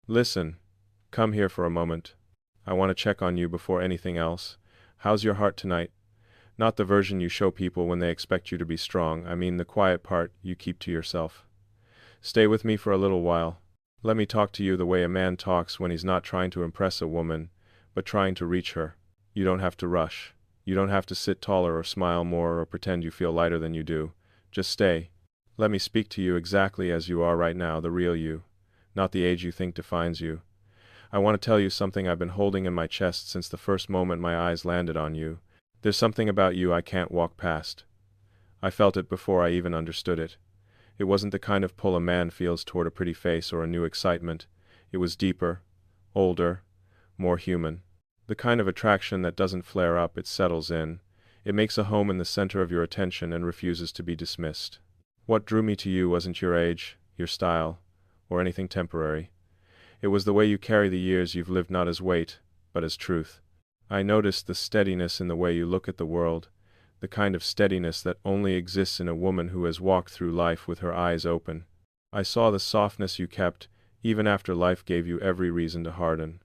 Listen, come here for a moment. I want to check on you before anything else. How's your heart tonight? Not the version you show people when they expect you to be strong. I mean the quiet part you keep to yourself. Stay with me for a little while. Let me talk to you the way a man talks when he's not trying to impress a woman, but trying to reach her. You don't have to rush. You don't have to sit taller or smile more or pretend you feel lighter than you do. Just stay. Let me speak to you exactly as you are right now, the real you, not the age you think defines you. I want to tell you something I've been holding in my chest since the first moment my eyes landed on you. There's something about you I can't walk past. I felt it before I even understood it. It wasn't the kind of pull a man feels toward a pretty face or a new excitement. It was deeper, older, more human. The kind of attraction that doesn't flare up, it settles in. It makes a home in the center of your attention and refuses to be dismissed. What drew me to you wasn't your age, your style, or anything temporary. It was the way you carry the years you've lived not as weight, but as truth. I noticed the steadiness in the way you look at the world, the kind of steadiness that only exists in a woman who has walked through life with her eyes open. I saw the softness you kept, even after life gave you every reason to harden.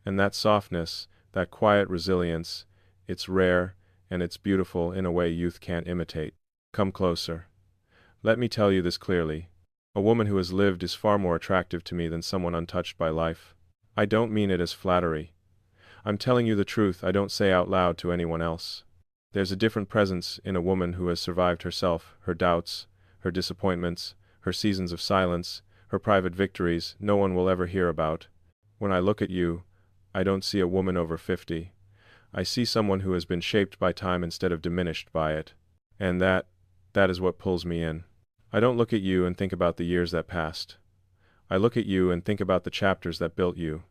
And that softness, that quiet resilience, it's rare, and it's beautiful in a way youth can't imitate. Come closer. Let me tell you this clearly. A woman who has lived is far more attractive to me than someone untouched by life. I don't mean it as flattery. I'm telling you the truth I don't say out loud to anyone else. There's a different presence in a woman who has survived herself, her doubts, her disappointments, her seasons of silence, her private victories no one will ever hear about. When I look at you, I don't see a woman over 50. I see someone who has been shaped by time instead of diminished by it. And that is what pulls me in. I don't look at you and think about the years that passed. I look at you and think about the chapters that built you.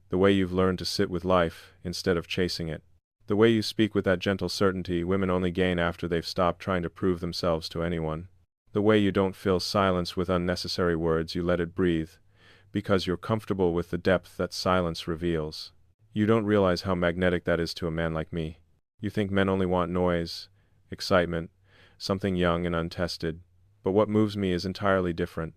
The way you've learned to sit with life instead of chasing it. The way you speak with that gentle certainty women only gain after they've stopped trying to prove themselves to anyone. The way you don't fill silence with unnecessary words, you let it breathe, because you're comfortable with the depth that silence reveals. You don't realize how magnetic that is to a man like me. You think men only want noise, excitement, something young and untested. But what moves me is entirely different.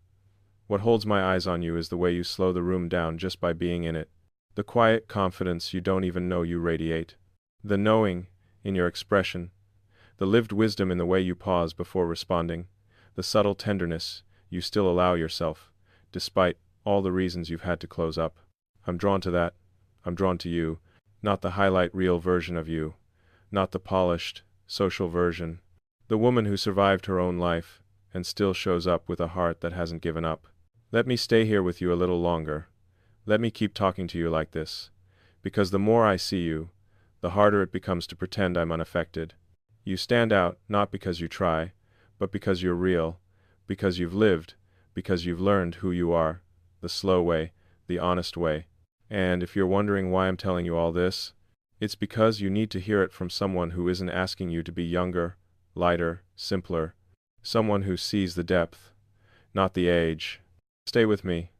What holds my eyes on you is the way you slow the room down just by being in it. The quiet confidence you don't even know you radiate. The knowing in your expression. The lived wisdom in the way you pause before responding. The subtle tenderness you still allow yourself, despite all the reasons you've had to close up. I'm drawn to that. I'm drawn to you, not the highlight reel version of you, not the polished, social version. The woman who survived her own life and still shows up with a heart that hasn't given up. Let me stay here with you a little longer. Let me keep talking to you like this. Because the more I see you, the harder it becomes to pretend I'm unaffected. You stand out not because you try, but because you're real, because you've lived, because you've learned who you are, the slow way, the honest way. And if you're wondering why I'm telling you all this, it's because you need to hear it from someone who isn't asking you to be younger, lighter, simpler. Someone who sees the depth, not the age. Stay with me.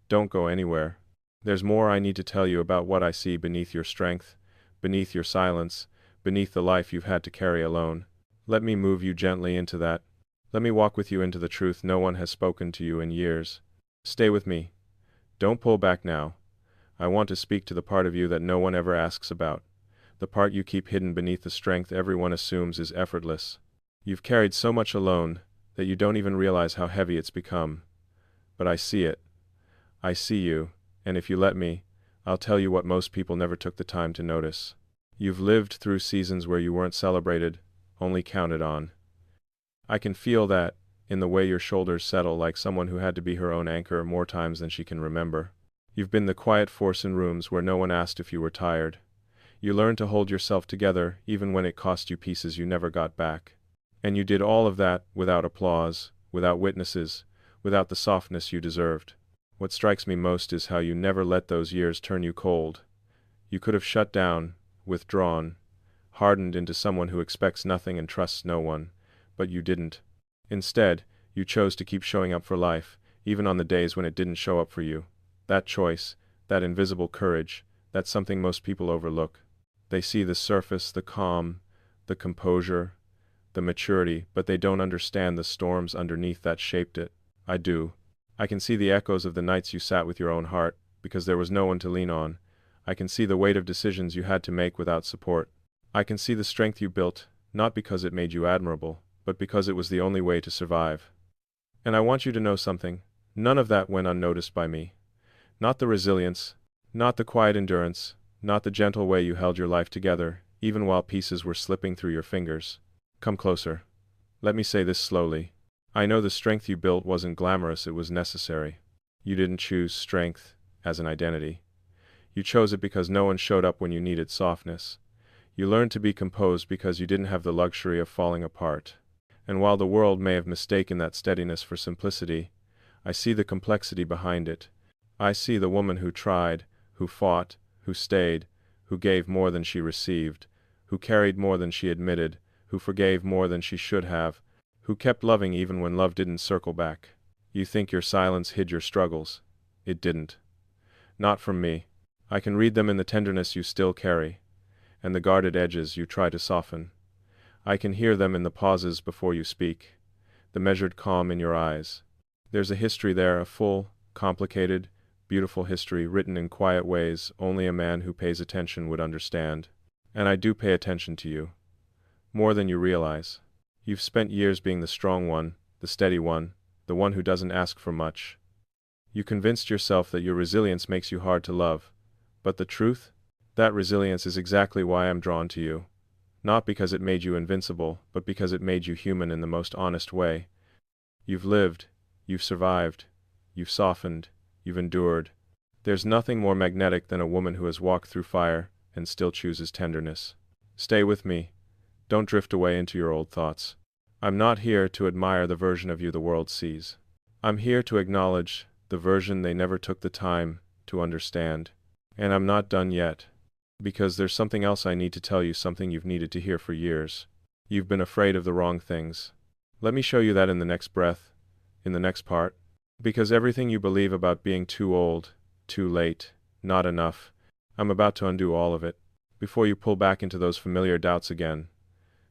Don't go anywhere. There's more I need to tell you about what I see beneath your strength, beneath your silence, beneath the life you've had to carry alone. Let me move you gently into that. Let me walk with you into the truth no one has spoken to you in years. Stay with me. Don't pull back now. I want to speak to the part of you that no one ever asks about. The part you keep hidden beneath the strength everyone assumes is effortless. You've carried so much alone that you don't even realize how heavy it's become. But I see it. I see you, and if you let me, I'll tell you what most people never took the time to notice. You've lived through seasons where you weren't celebrated, only counted on. I can feel that in the way your shoulders settle like someone who had to be her own anchor more times than she can remember. You've been the quiet force in rooms where no one asked if you were tired. You learned to hold yourself together even when it cost you pieces you never got back. And you did all of that without applause, without witnesses, without the softness you deserved. What strikes me most is how you never let those years turn you cold. You could have shut down, withdrawn, hardened into someone who expects nothing and trusts no one, but you didn't. Instead, you chose to keep showing up for life, even on the days when it didn't show up for you. That choice, that invisible courage, that's something most people overlook. They see the surface, the calm, the composure, the maturity, but they don't understand the storms underneath that shaped it. I do. I can see the echoes of the nights you sat with your own heart, because there was no one to lean on. I can see the weight of decisions you had to make without support. I can see the strength you built, not because it made you admirable, but because it was the only way to survive. And I want you to know something. None of that went unnoticed by me. Not the resilience, not the quiet endurance, not the gentle way you held your life together, even while pieces were slipping through your fingers. Come closer. Let me say this slowly. I know the strength you built wasn't glamorous, it was necessary. You didn't choose strength as an identity. You chose it because no one showed up when you needed softness. You learned to be composed because you didn't have the luxury of falling apart. And while the world may have mistaken that steadiness for simplicity, I see the complexity behind it. I see the woman who tried, who fought, who stayed, who gave more than she received, who carried more than she admitted, who forgave more than she should have, who kept loving even when love didn't circle back. You think your silence hid your struggles. It didn't. Not from me. I can read them in the tenderness you still carry, and the guarded edges you try to soften. I can hear them in the pauses before you speak, the measured calm in your eyes. There's a history there, a full, complicated, beautiful history written in quiet ways only a man who pays attention would understand. And I do pay attention to you. More than you realize. You've spent years being the strong one, the steady one, the one who doesn't ask for much. You convinced yourself that your resilience makes you hard to love. But the truth? That resilience is exactly why I'm drawn to you. Not because it made you invincible, but because it made you human in the most honest way. You've lived, you've survived, you've softened, you've endured. There's nothing more magnetic than a woman who has walked through fire and still chooses tenderness. Stay with me. Don't drift away into your old thoughts. I'm not here to admire the version of you the world sees. I'm here to acknowledge the version they never took the time to understand. And I'm not done yet. Because there's something else I need to tell you, something you've needed to hear for years. You've been afraid of the wrong things. Let me show you that in the next breath, in the next part. Because everything you believe about being too old, too late, not enough, I'm about to undo all of it. Before you pull back into those familiar doubts again,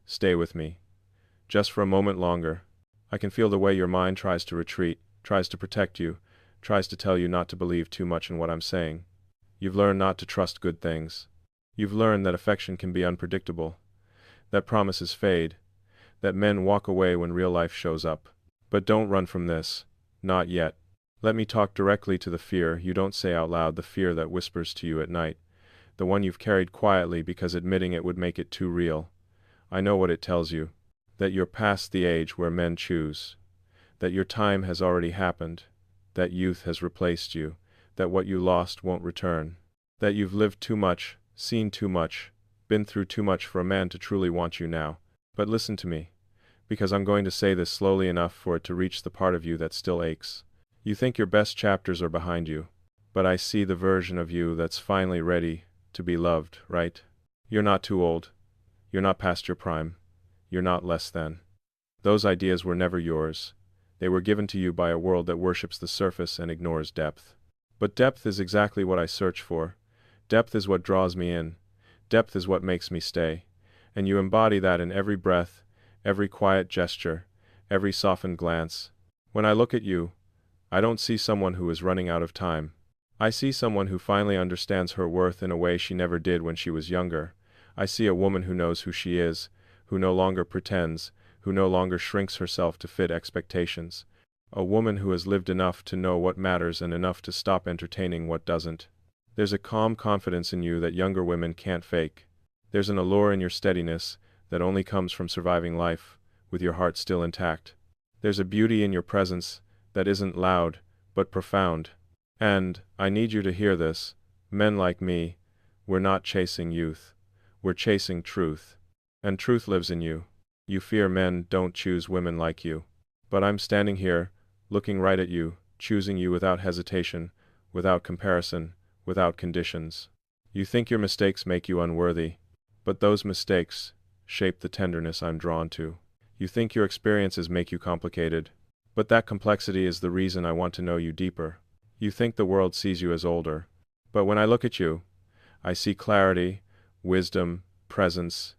stay with me. Just for a moment longer. I can feel the way your mind tries to retreat, tries to protect you, tries to tell you not to believe too much in what I'm saying. You've learned not to trust good things. You've learned that affection can be unpredictable, that promises fade, that men walk away when real life shows up. But don't run from this. Not yet. Let me talk directly to the fear you don't say out loud, the fear that whispers to you at night, the one you've carried quietly because admitting it would make it too real. I know what it tells you, that you're past the age where men choose, that your time has already happened, that youth has replaced you, that what you lost won't return, that you've lived too much, seen too much, been through too much for a man to truly want you now. But listen to me, because I'm going to say this slowly enough for it to reach the part of you that still aches. You think your best chapters are behind you, but I see the version of you that's finally ready to be loved, right? You're not too old. You're not past your prime. You're not less than. Those ideas were never yours. They were given to you by a world that worships the surface and ignores depth. But depth is exactly what I search for. Depth is what draws me in. Depth is what makes me stay. And you embody that in every breath, every quiet gesture, every softened glance. When I look at you, I don't see someone who is running out of time. I see someone who finally understands her worth in a way she never did when she was younger. I see a woman who knows who she is, who no longer pretends, who no longer shrinks herself to fit expectations. A woman who has lived enough to know what matters and enough to stop entertaining what doesn't. There's a calm confidence in you that younger women can't fake. There's an allure in your steadiness that only comes from surviving life, with your heart still intact. There's a beauty in your presence that isn't loud, but profound. And, I need you to hear this, men like me, we're not chasing youth. We're chasing truth. And truth lives in you. You fear men don't choose women like you. But I'm standing here, looking right at you, choosing you without hesitation, without comparison, without conditions. You think your mistakes make you unworthy, but those mistakes shape the tenderness I'm drawn to. You think your experiences make you complicated, but that complexity is the reason I want to know you deeper. You think the world sees you as older, but when I look at you, I see clarity, wisdom, presence,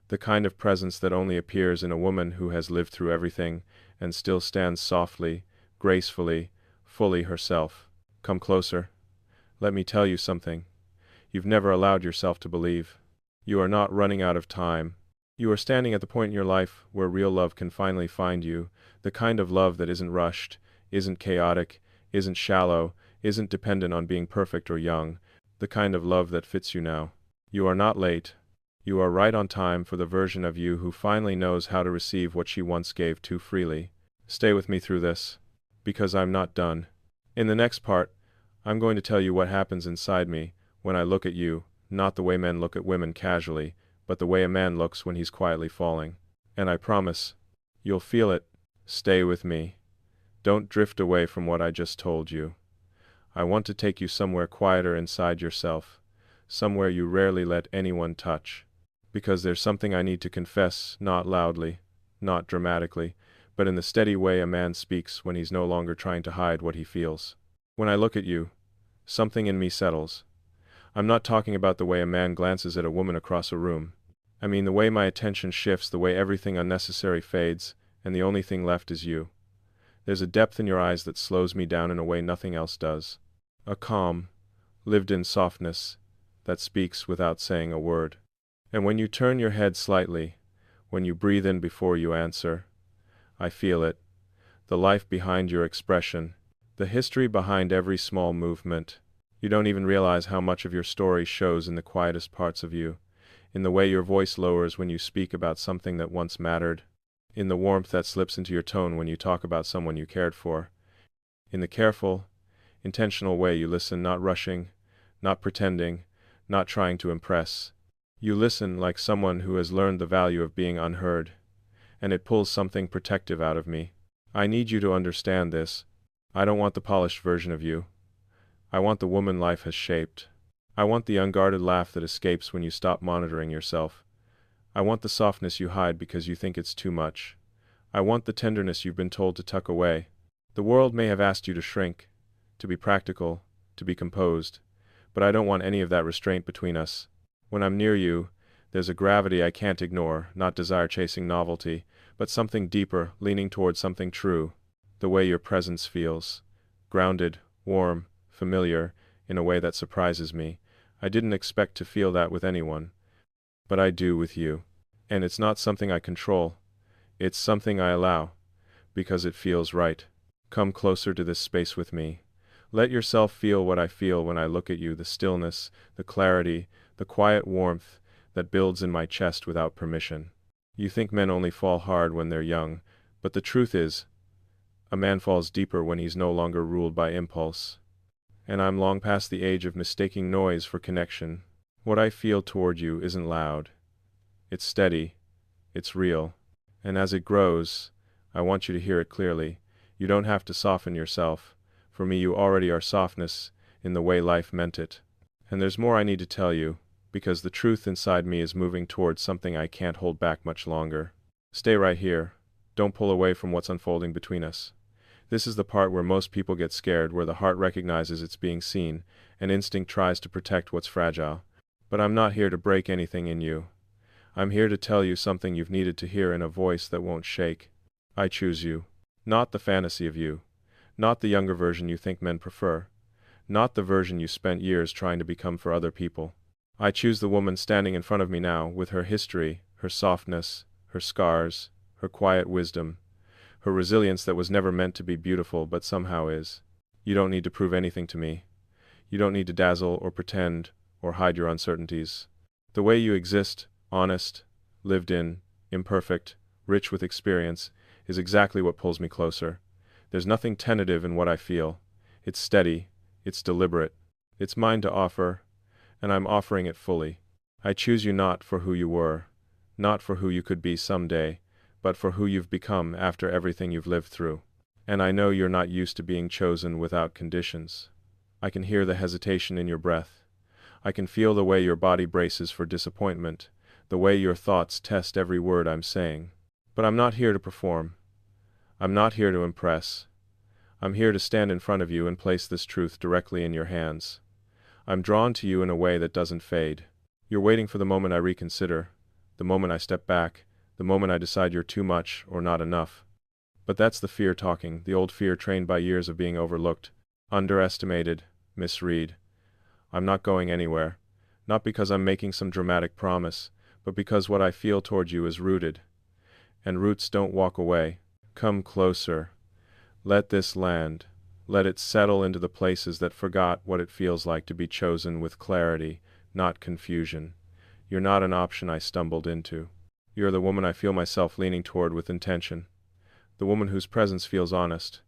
the kind of presence that only appears in a woman who has lived through everything and still stands softly, gracefully, fully herself. Come closer. Let me tell you something. You've never allowed yourself to believe. You are not running out of time. You are standing at the point in your life where real love can finally find you, the kind of love that isn't rushed, isn't chaotic, isn't shallow, isn't dependent on being perfect or young, the kind of love that fits you now. You are not late. You are right on time for the version of you who finally knows how to receive what she once gave too freely. Stay with me through this, because I'm not done. In the next part, I'm going to tell you what happens inside me when I look at you, not the way men look at women casually, but the way a man looks when he's quietly falling. And I promise, you'll feel it. Stay with me. Don't drift away from what I just told you. I want to take you somewhere quieter inside yourself, somewhere you rarely let anyone touch. Because there's something I need to confess, not loudly, not dramatically, but in the steady way a man speaks when he's no longer trying to hide what he feels. When I look at you, something in me settles. I'm not talking about the way a man glances at a woman across a room. I mean the way my attention shifts, the way everything unnecessary fades, and the only thing left is you. There's a depth in your eyes that slows me down in a way nothing else does. A calm, lived-in softness that speaks without saying a word. And when you turn your head slightly, when you breathe in before you answer, I feel it. The life behind your expression, the history behind every small movement. You don't even realize how much of your story shows in the quietest parts of you, in the way your voice lowers when you speak about something that once mattered, in the warmth that slips into your tone when you talk about someone you cared for, in the careful, intentional way you listen, not rushing, not pretending, not trying to impress. You listen like someone who has learned the value of being unheard, and it pulls something protective out of me. I need you to understand this. I don't want the polished version of you. I want the woman life has shaped. I want the unguarded laugh that escapes when you stop monitoring yourself. I want the softness you hide because you think it's too much. I want the tenderness you've been told to tuck away. The world may have asked you to shrink, to be practical, to be composed, but I don't want any of that restraint between us. When I'm near you, there's a gravity I can't ignore, not desire-chasing novelty, but something deeper, leaning towards something true. The way your presence feels. Grounded, warm, familiar, in a way that surprises me. I didn't expect to feel that with anyone, but I do with you. And it's not something I control. It's something I allow, because it feels right. Come closer to this space with me. Let yourself feel what I feel when I look at you, the stillness, the clarity, the quiet warmth that builds in my chest without permission. You think men only fall hard when they're young, but the truth is, a man falls deeper when he's no longer ruled by impulse. And I'm long past the age of mistaking noise for connection. What I feel toward you isn't loud. It's steady. It's real. And as it grows, I want you to hear it clearly. You don't have to soften yourself. For me, you already are softness in the way life meant it. And there's more I need to tell you, because the truth inside me is moving towards something I can't hold back much longer. Stay right here. Don't pull away from what's unfolding between us. This is the part where most people get scared, where the heart recognizes it's being seen, and instinct tries to protect what's fragile. But I'm not here to break anything in you. I'm here to tell you something you've needed to hear in a voice that won't shake. I choose you. Not the fantasy of you. Not the younger version you think men prefer. Not the version you spent years trying to become for other people. I choose the woman standing in front of me now, with her history, her softness, her scars, her quiet wisdom, her resilience that was never meant to be beautiful but somehow is. You don't need to prove anything to me. You don't need to dazzle or pretend or hide your uncertainties. The way you exist, honest, lived in, imperfect, rich with experience, is exactly what pulls me closer. There's nothing tentative in what I feel. It's steady, it's deliberate, it's mine to offer, and I'm offering it fully. I choose you not for who you were, not for who you could be someday, but for who you've become after everything you've lived through. And I know you're not used to being chosen without conditions. I can hear the hesitation in your breath. I can feel the way your body braces for disappointment, the way your thoughts test every word I'm saying. But I'm not here to perform. I'm not here to impress. I'm here to stand in front of you and place this truth directly in your hands. I'm drawn to you in a way that doesn't fade. You're waiting for the moment I reconsider, the moment I step back, the moment I decide you're too much or not enough. But that's the fear talking, the old fear trained by years of being overlooked, underestimated, misread. I'm not going anywhere. Not because I'm making some dramatic promise, but because what I feel toward you is rooted. And roots don't walk away. Come closer. Let this land. Let it settle into the places that forgot what it feels like to be chosen with clarity, not confusion. You're not an option I stumbled into. You're the woman I feel myself leaning toward with intention. The woman whose presence feels honest.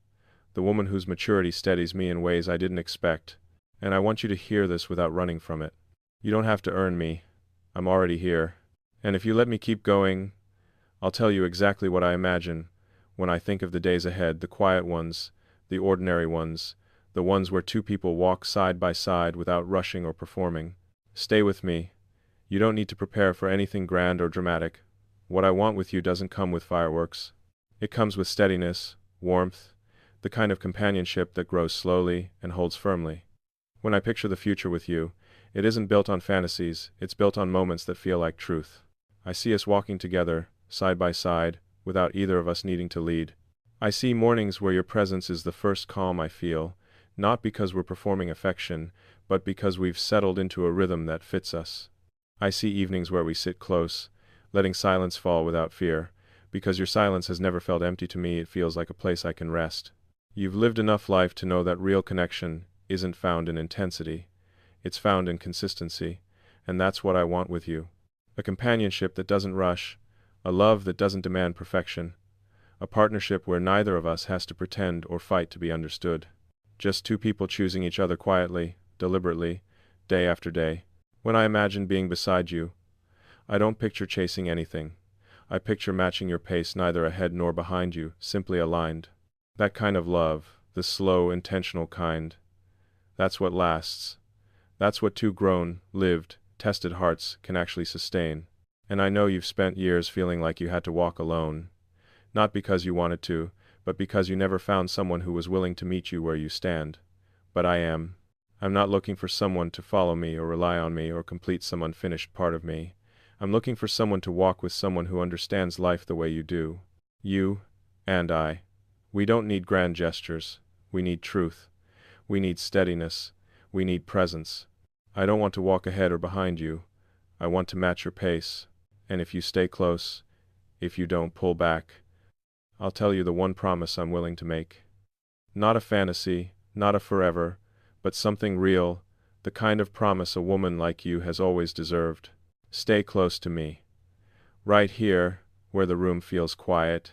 The woman whose maturity steadies me in ways I didn't expect. And I want you to hear this without running from it. You don't have to earn me. I'm already here. And if you let me keep going, I'll tell you exactly what I imagine when I think of the days ahead, the quiet ones, the ordinary ones, the ones where two people walk side by side without rushing or performing. Stay with me. You don't need to prepare for anything grand or dramatic. What I want with you doesn't come with fireworks. It comes with steadiness, warmth, the kind of companionship that grows slowly and holds firmly. When I picture the future with you, it isn't built on fantasies, it's built on moments that feel like truth. I see us walking together, side by side, without either of us needing to lead. I see mornings where your presence is the first calm I feel, not because we're performing affection, but because we've settled into a rhythm that fits us. I see evenings where we sit close, letting silence fall without fear. Because your silence has never felt empty to me, it feels like a place I can rest. You've lived enough life to know that real connection isn't found in intensity. It's found in consistency, and that's what I want with you. A companionship that doesn't rush, a love that doesn't demand perfection, a partnership where neither of us has to pretend or fight to be understood. Just two people choosing each other quietly, deliberately, day after day. When I imagine being beside you, I don't picture chasing anything. I picture matching your pace, neither ahead nor behind you, simply aligned. That kind of love, the slow, intentional kind, that's what lasts. That's what two grown, lived, tested hearts can actually sustain. And I know you've spent years feeling like you had to walk alone. Not because you wanted to, but because you never found someone who was willing to meet you where you stand. But I am. I'm not looking for someone to follow me or rely on me or complete some unfinished part of me. I'm looking for someone to walk with, someone who understands life the way you do. You and I. We don't need grand gestures. We need truth. We need steadiness. We need presence. I don't want to walk ahead or behind you. I want to match your pace. And if you stay close, if you don't pull back, I'll tell you the one promise I'm willing to make. Not a fantasy, not a forever, but something real, the kind of promise a woman like you has always deserved. Stay close to me. Right here, where the room feels quiet,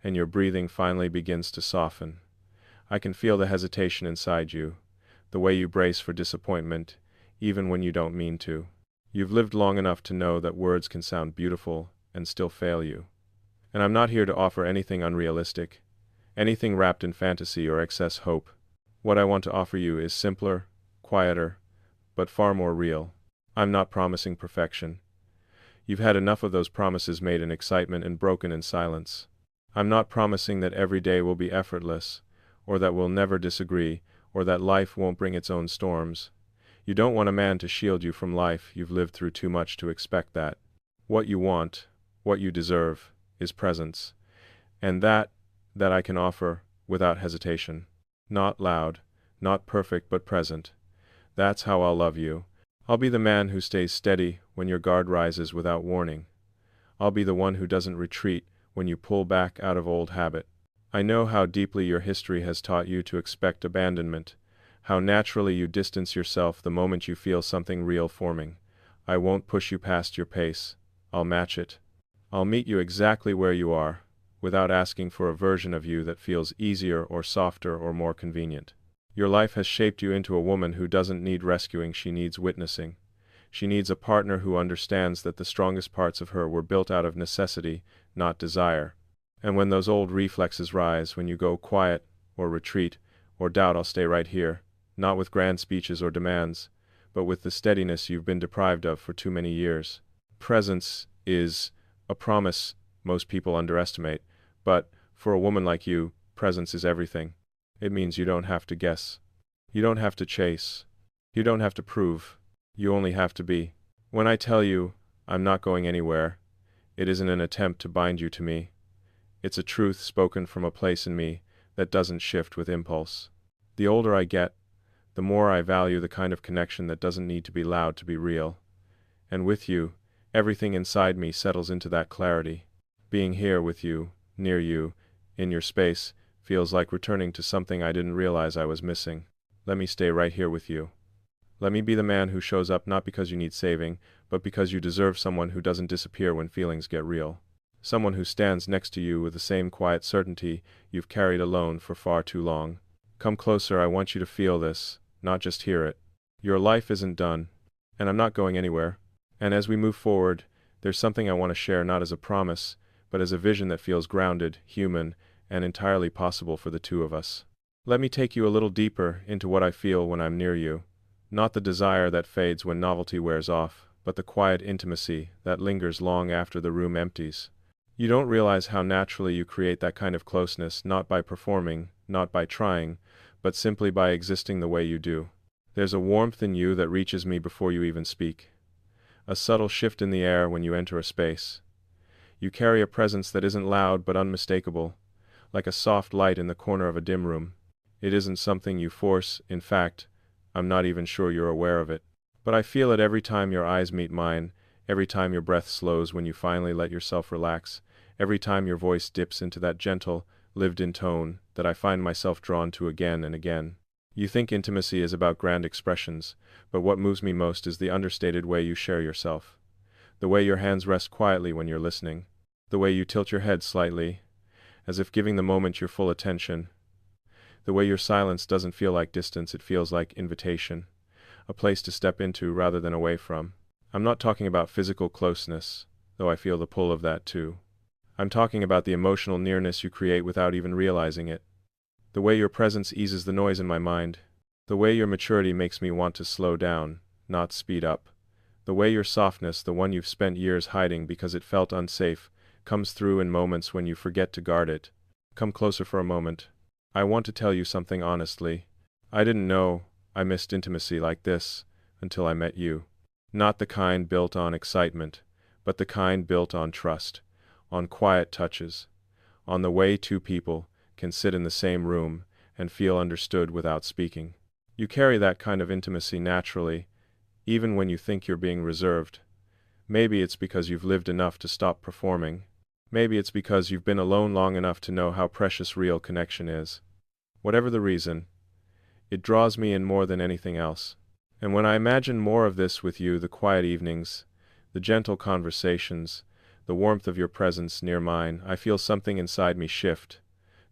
and your breathing finally begins to soften. I can feel the hesitation inside you, the way you brace for disappointment, even when you don't mean to. You've lived long enough to know that words can sound beautiful and still fail you. And I'm not here to offer anything unrealistic, anything wrapped in fantasy or excess hope. What I want to offer you is simpler, quieter, but far more real. I'm not promising perfection. You've had enough of those promises made in excitement and broken in silence. I'm not promising that every day will be effortless, or that we'll never disagree, or that life won't bring its own storms. You don't want a man to shield you from life. You've lived through too much to expect that. What you want, what you deserve, is presence. And that I can offer without hesitation. Not loud, not perfect, but present. That's how I'll love you. I'll be the man who stays steady when your guard rises without warning. I'll be the one who doesn't retreat when you pull back out of old habit. I know how deeply your history has taught you to expect abandonment, how naturally you distance yourself the moment you feel something real forming. I won't push you past your pace. I'll match it. I'll meet you exactly where you are, without asking for a version of you that feels easier or softer or more convenient. Your life has shaped you into a woman who doesn't need rescuing, she needs witnessing. She needs a partner who understands that the strongest parts of her were built out of necessity, not desire. And when those old reflexes rise, when you go quiet, or retreat, or doubt, I'll stay right here, not with grand speeches or demands, but with the steadiness you've been deprived of for too many years. Presence is a promise most people underestimate, but for a woman like you, presence is everything. It means you don't have to guess. You don't have to chase. You don't have to prove. You only have to be. When I tell you I'm not going anywhere, it isn't an attempt to bind you to me. It's a truth spoken from a place in me that doesn't shift with impulse. The older I get, the more I value the kind of connection that doesn't need to be loud to be real. And with you, everything inside me settles into that clarity. Being here with you, near you, in your space, feels like returning to something I didn't realize I was missing. Let me stay right here with you. Let me be the man who shows up not because you need saving, but because you deserve someone who doesn't disappear when feelings get real. Someone who stands next to you with the same quiet certainty you've carried alone for far too long. Come closer, I want you to feel this, not just hear it. Your life isn't done, and I'm not going anywhere. And as we move forward, there's something I want to share not as a promise, but as a vision that feels grounded, human, and entirely possible for the two of us. Let me take you a little deeper into what I feel when I'm near you. Not the desire that fades when novelty wears off, but the quiet intimacy that lingers long after the room empties. You don't realize how naturally you create that kind of closeness, not by performing, not by trying, but simply by existing the way you do. There's a warmth in you that reaches me before you even speak. A subtle shift in the air when you enter a space. You carry a presence that isn't loud but unmistakable, like a soft light in the corner of a dim room. It isn't something you force, in fact, I'm not even sure you're aware of it. But I feel it every time your eyes meet mine, every time your breath slows when you finally let yourself relax, every time your voice dips into that gentle, lived-in tone that I find myself drawn to again and again. You think intimacy is about grand expressions, but what moves me most is the understated way you share yourself. The way your hands rest quietly when you're listening. The way you tilt your head slightly, as if giving the moment your full attention. The way your silence doesn't feel like distance, it feels like invitation. A place to step into rather than away from. I'm not talking about physical closeness, though I feel the pull of that too. I'm talking about the emotional nearness you create without even realizing it. The way your presence eases the noise in my mind. The way your maturity makes me want to slow down, not speed up. The way your softness, the one you've spent years hiding because it felt unsafe, comes through in moments when you forget to guard it. Come closer for a moment. I want to tell you something honestly. I didn't know I missed intimacy like this until I met you. Not the kind built on excitement, but the kind built on trust, on quiet touches, on the way two people can sit in the same room and feel understood without speaking. You carry that kind of intimacy naturally, even when you think you're being reserved. Maybe it's because you've lived enough to stop performing. Maybe it's because you've been alone long enough to know how precious real connection is. Whatever the reason, it draws me in more than anything else. And when I imagine more of this with you, the quiet evenings, the gentle conversations, the warmth of your presence near mine, I feel something inside me shift,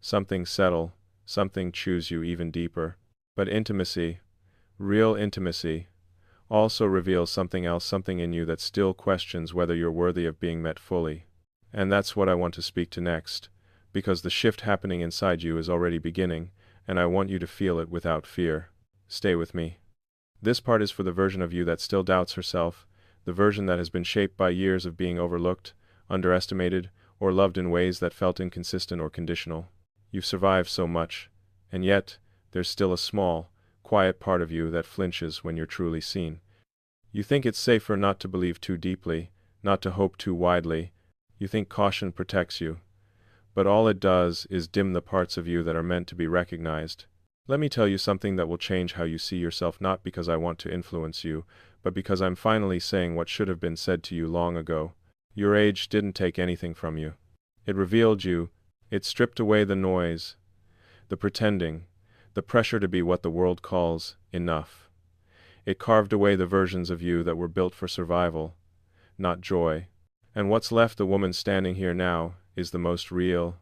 something settle, something choose you even deeper. But intimacy, real intimacy, also reveals something else, something in you that still questions whether you're worthy of being met fully. And that's what I want to speak to next, because the shift happening inside you is already beginning, and I want you to feel it without fear. Stay with me. This part is for the version of you that still doubts herself, the version that has been shaped by years of being overlooked, underestimated, or loved in ways that felt inconsistent or conditional. You've survived so much, and yet, there's still a small, quiet part of you that flinches when you're truly seen. You think it's safer not to believe too deeply, not to hope too widely. You think caution protects you. But all it does is dim the parts of you that are meant to be recognized. Let me tell you something that will change how you see yourself, not because I want to influence you, but because I'm finally saying what should have been said to you long ago. Your age didn't take anything from you. It revealed you. It stripped away the noise, the pretending, the pressure to be what the world calls enough. It carved away the versions of you that were built for survival, not joy. And what's left, the woman standing here now, is the most real,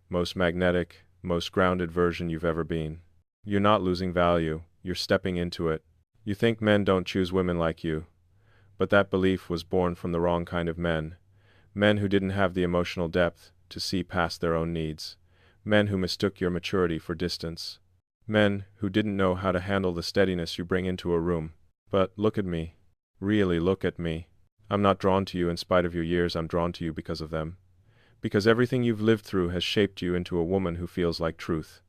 most magnetic, most grounded version you've ever been. You're not losing value, you're stepping into it. You think men don't choose women like you. But that belief was born from the wrong kind of men. Men who didn't have the emotional depth to see past their own needs. Men who mistook your maturity for distance. Men who didn't know how to handle the steadiness you bring into a room. But look at me. Really look at me. I'm not drawn to you in spite of your years, I'm drawn to you because of them. Because everything you've lived through has shaped you into a woman who feels like truth.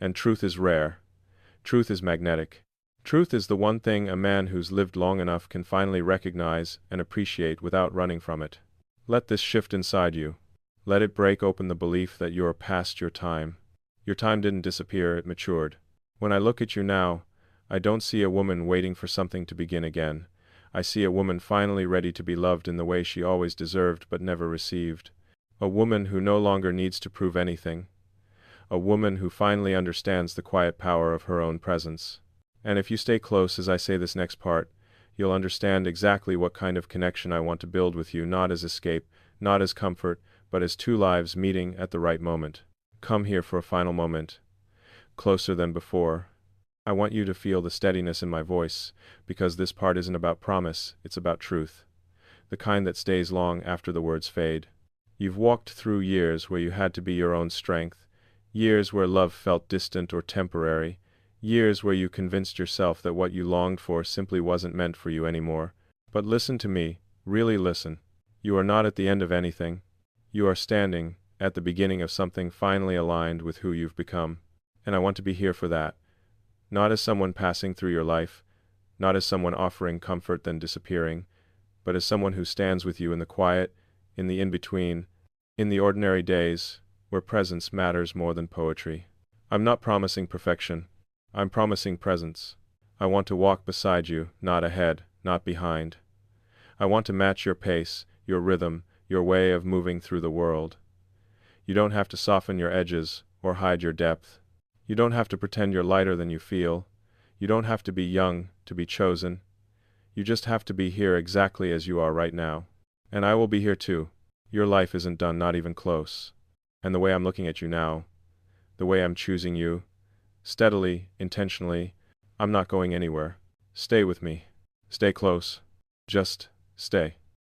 And truth is rare. Truth is magnetic. Truth is the one thing a man who's lived long enough can finally recognize and appreciate without running from it. Let this shift inside you. Let it break open the belief that you're past your time. Your time didn't disappear, it matured. When I look at you now, I don't see a woman waiting for something to begin again. I see a woman finally ready to be loved in the way she always deserved but never received. A woman who no longer needs to prove anything. A woman who finally understands the quiet power of her own presence. And if you stay close as I say this next part, you'll understand exactly what kind of connection I want to build with you, not as escape, not as comfort, but as two lives meeting at the right moment. Come here for a final moment. Closer than before. I want you to feel the steadiness in my voice, because this part isn't about promise, it's about truth. The kind that stays long after the words fade. You've walked through years where you had to be your own strength, years where love felt distant or temporary, years where you convinced yourself that what you longed for simply wasn't meant for you anymore. But listen to me, really listen. You are not at the end of anything. You are standing at the beginning of something finally aligned with who you've become. And I want to be here for that. Not as someone passing through your life, not as someone offering comfort then disappearing, but as someone who stands with you in the quiet, in the in-between, in the ordinary days, where presence matters more than poetry. I'm not promising perfection. I'm promising presence. I want to walk beside you, not ahead, not behind. I want to match your pace, your rhythm, your way of moving through the world. You don't have to soften your edges or hide your depth. You don't have to pretend you're lighter than you feel. You don't have to be young to be chosen. You just have to be here exactly as you are right now. And I will be here too. Your life isn't done, not even close. And the way I'm looking at you now, the way I'm choosing you, steadily, intentionally, I'm not going anywhere. Stay with me. Stay close. Just stay.